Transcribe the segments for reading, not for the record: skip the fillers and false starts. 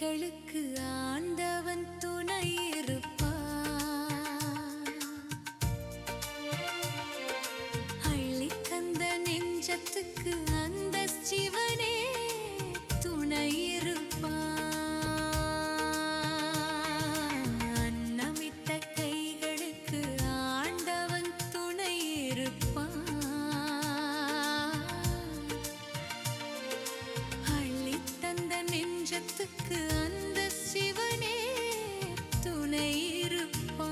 கைகளுக்கு ஆண்டவன் துணை இருப்பான். அள்ளி தந்த நெஞ்சத்துக்கு அந்த சிவனே துணை இருப்பான். அன்னமிட்ட கைகளுக்கு ஆண்டவன் துணை இருப்பான். நெஞ்சத்துக்கு அந்த சிவனே துணை இருப்பான்.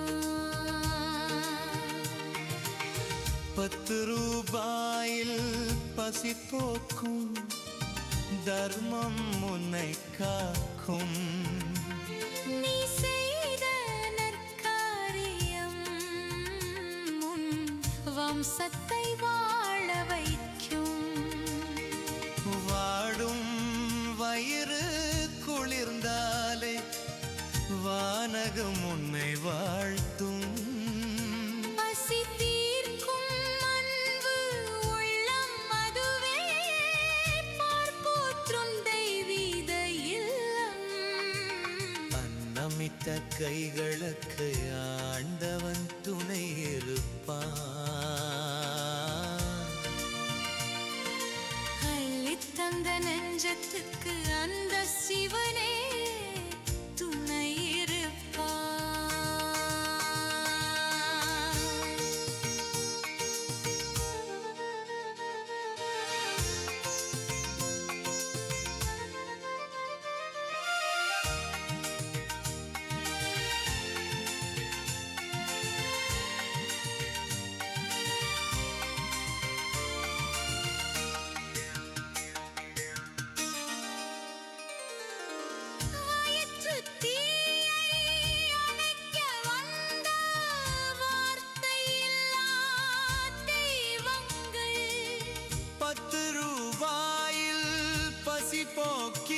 10 ரூபாயில் பசி போக்கும் தர்மம் உன்னை காக்கும். நீ செய்த நற்காரியம் உன் வம்சத்தை வாழ வைக்கும். வாடும் வயிறு குளிர்ந்தாலே வானகம் உன்னை வாழ்த்தும். பசி தீர்க்கும் அன்பு உள்ளம் அதுவே பார்ப்போற்றும் தெய்வீக இல்லம். அன்னமிட்ட கைகளுக்கு ஆண்டவன் துணை இருப்பான். தந்த நெஞ்சத்துக்கு அந்த சிவனே துணை இருப்பான். ரூபாயில் பசி போக்க